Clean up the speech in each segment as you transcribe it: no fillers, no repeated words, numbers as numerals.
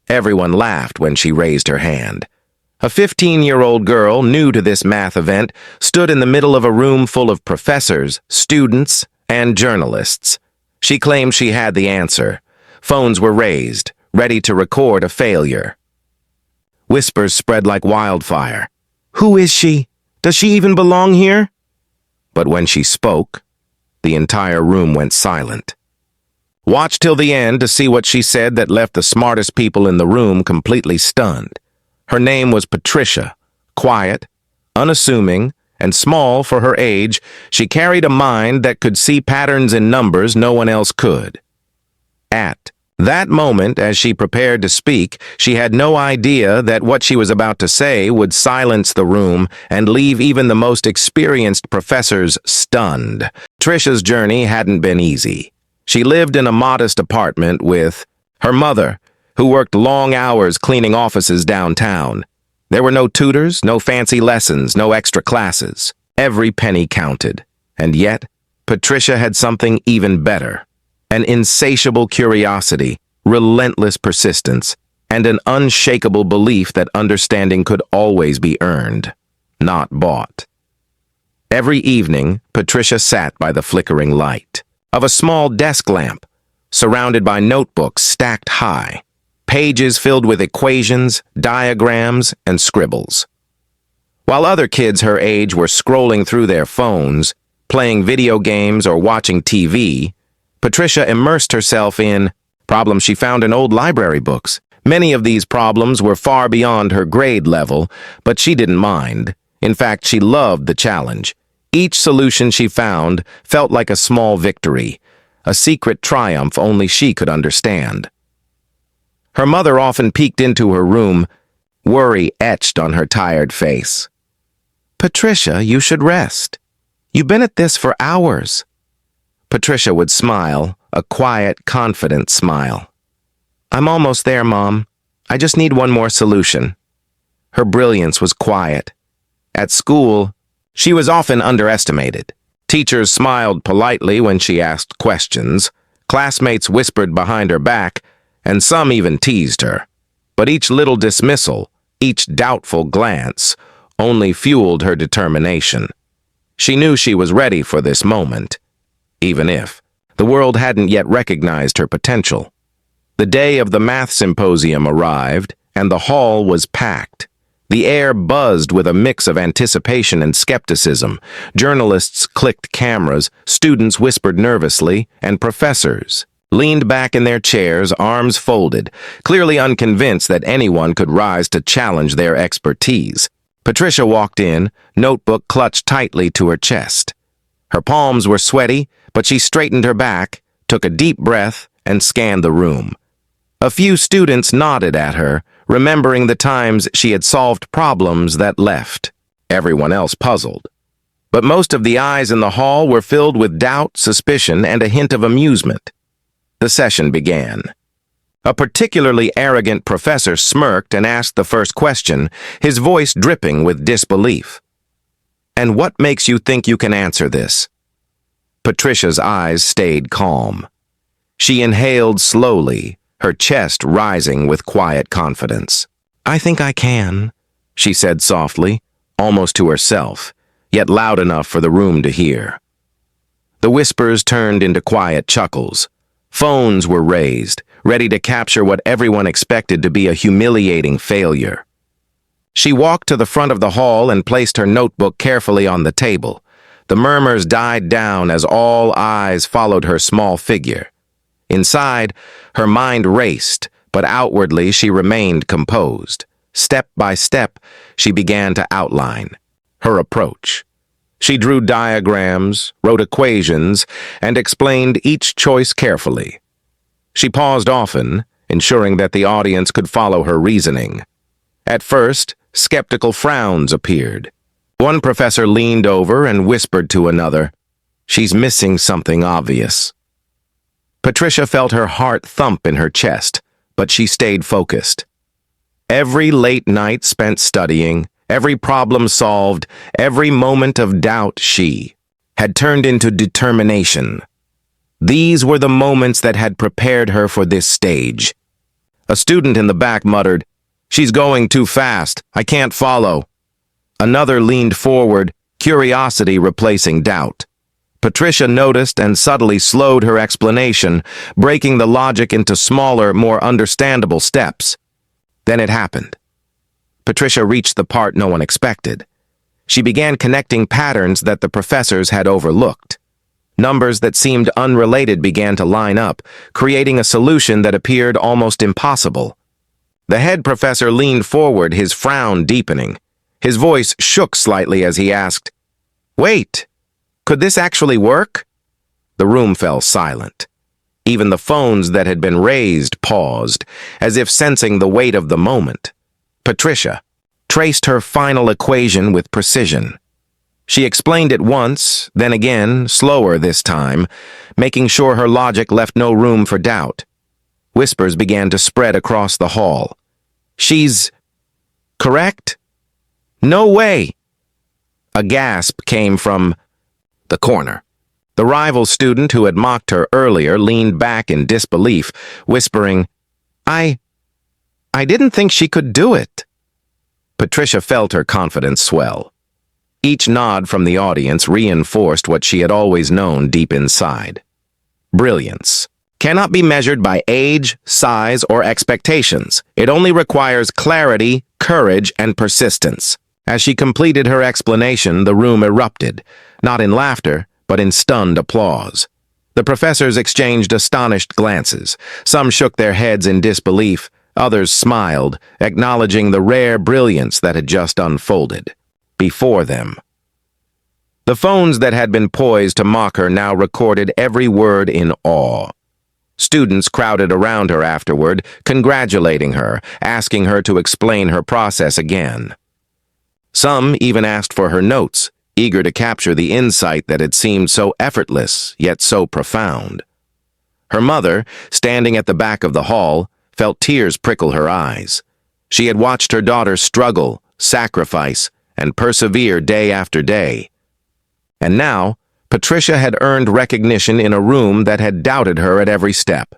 Everyone laughed when she raised her hand. A 15-year-old girl, new to this math event, stood in the middle of a room full of professors, students, and journalists. She claimed she had the answer. Phones were raised, ready to record a failure. Whispers spread like wildfire. "Who is she? Does she even belong here?" But when she spoke, the entire room went silent. Watch till the end to see what she said that left the smartest people in the room completely stunned. Her name was Patricia. Quiet, unassuming, and small for her age, she carried a mind that could see patterns in numbers no one else could. At that moment, as she prepared to speak, she had no idea that what she was about to say would silence the room and leave even the most experienced professors stunned. Patricia's journey hadn't been easy. She lived in a modest apartment with her mother, who worked long hours cleaning offices downtown. There were no tutors, no fancy lessons, no extra classes. Every penny counted. And yet, Patricia had something even better. An insatiable curiosity, relentless persistence, and an unshakable belief that understanding could always be earned, not bought. Every evening, Patricia sat by the flickering light of a small desk lamp, surrounded by notebooks stacked high, pages filled with equations, diagrams, and scribbles. While other kids her age were scrolling through their phones, playing video games or watching TV, Patricia immersed herself in problems she found in old library books. Many of these problems were far beyond her grade level, but she didn't mind. In fact, she loved the challenge. Each solution she found felt like a small victory, a secret triumph only she could understand. Her mother often peeked into her room, worry etched on her tired face. "Patricia, you should rest. You've been at this for hours." Patricia would smile, a quiet, confident smile. "I'm almost there, Mom. I just need one more solution." Her brilliance was quiet. At school, she was often underestimated. Teachers smiled politely when she asked questions, classmates whispered behind her back, and some even teased her. But each little dismissal, each doubtful glance, only fueled her determination. She knew she was ready for this moment, even if the world hadn't yet recognized her potential. The day of the math symposium arrived, and the hall was packed. The air buzzed with a mix of anticipation and skepticism. Journalists clicked cameras, students whispered nervously, and professors leaned back in their chairs, arms folded, clearly unconvinced that anyone could rise to challenge their expertise. Patricia walked in, notebook clutched tightly to her chest. Her palms were sweaty, but she straightened her back, took a deep breath, and scanned the room. A few students nodded at her, remembering the times she had solved problems that left everyone else puzzled. But most of the eyes in the hall were filled with doubt, suspicion, and a hint of amusement. The session began. A particularly arrogant professor smirked and asked the first question, his voice dripping with disbelief. "And what makes you think you can answer this?" Patricia's eyes stayed calm. She inhaled slowly, her chest rising with quiet confidence. "I think I can," she said softly, almost to herself, yet loud enough for the room to hear. The whispers turned into quiet chuckles. Phones were raised, ready to capture what everyone expected to be a humiliating failure. She walked to the front of the hall and placed her notebook carefully on the table. The murmurs died down as all eyes followed her small figure. Inside, her mind raced, but outwardly she remained composed. Step by step, she began to outline her approach. She drew diagrams, wrote equations, and explained each choice carefully. She paused often, ensuring that the audience could follow her reasoning. At first, skeptical frowns appeared. One professor leaned over and whispered to another, "She's missing something obvious." Patricia felt her heart thump in her chest, but she stayed focused. Every late night spent studying, every problem solved, every moment of doubt she had turned into determination. These were the moments that had prepared her for this stage. A student in the back muttered, "She's going too fast. I can't follow." Another leaned forward, curiosity replacing doubt. Patricia noticed and subtly slowed her explanation, breaking the logic into smaller, more understandable steps. Then it happened. Patricia reached the part no one expected. She began connecting patterns that the professors had overlooked. Numbers that seemed unrelated began to line up, creating a solution that appeared almost impossible. The head professor leaned forward, his frown deepening. His voice shook slightly as he asked, "Wait, could this actually work?" The room fell silent. Even the phones that had been raised paused, as if sensing the weight of the moment. Patricia traced her final equation with precision. She explained it once, then again, slower this time, making sure her logic left no room for doubt. Whispers began to spread across the hall. "She's correct? No way!" A gasp came from the corner. The rival student who had mocked her earlier leaned back in disbelief, whispering, I didn't think she could do it." Patricia felt her confidence swell. Each nod from the audience reinforced what she had always known deep inside. Brilliance cannot be measured by age, size, or expectations. It only requires clarity, courage, and persistence. As she completed her explanation, the room erupted, not in laughter, but in stunned applause. The professors exchanged astonished glances. Some shook their heads in disbelief, others smiled, acknowledging the rare brilliance that had just unfolded before them. The phones that had been poised to mock her now recorded every word in awe. Students crowded around her afterward, congratulating her, asking her to explain her process again. Some even asked for her notes, eager to capture the insight that had seemed so effortless, yet so profound. Her mother, standing at the back of the hall, felt tears prickle her eyes. She had watched her daughter struggle, sacrifice, and persevere day after day. And now, Patricia had earned recognition in a room that had doubted her at every step.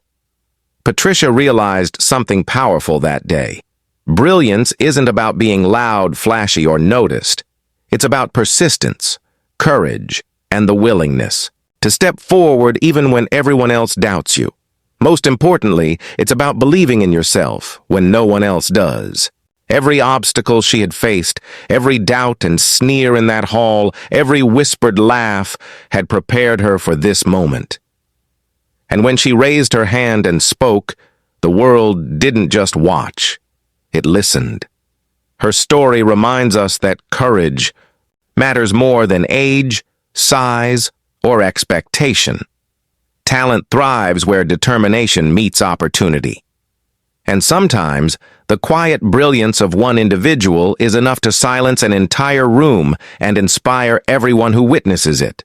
Patricia realized something powerful that day. Brilliance isn't about being loud, flashy, or noticed. It's about persistence, courage, and the willingness to step forward even when everyone else doubts you. Most importantly, it's about believing in yourself when no one else does. Every obstacle she had faced, every doubt and sneer in that hall, every whispered laugh had prepared her for this moment. And when she raised her hand and spoke, the world didn't just watch. It listened. Her story reminds us that courage matters more than age, size, or expectation. Talent thrives where determination meets opportunity. And sometimes, the quiet brilliance of one individual is enough to silence an entire room and inspire everyone who witnesses it.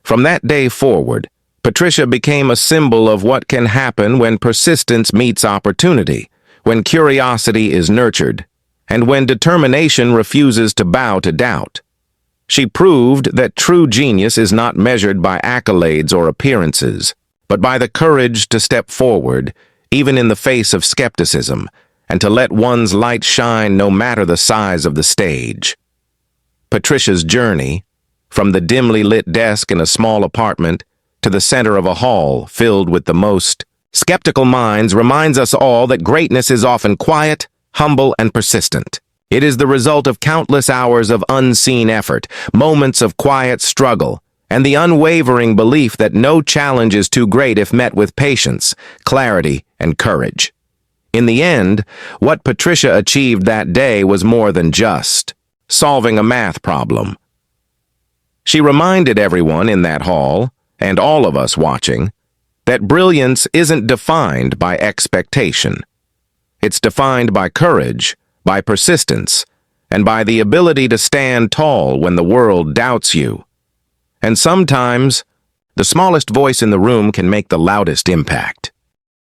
From that day forward, Patricia became a symbol of what can happen when persistence meets opportunity, when curiosity is nurtured, and when determination refuses to bow to doubt. She proved that true genius is not measured by accolades or appearances, but by the courage to step forward, even in the face of skepticism, and to let one's light shine no matter the size of the stage. Patricia's journey, from the dimly lit desk in a small apartment to the center of a hall filled with the most skeptical minds, reminds us all that greatness is often quiet, humble, and persistent. It is the result of countless hours of unseen effort, moments of quiet struggle, and the unwavering belief that no challenge is too great if met with patience, clarity, and courage. In the end, what Patricia achieved that day was more than just solving a math problem. She reminded everyone in that hall, and all of us watching, that brilliance isn't defined by expectation. It's defined by courage, by persistence, and by the ability to stand tall when the world doubts you. And sometimes, the smallest voice in the room can make the loudest impact.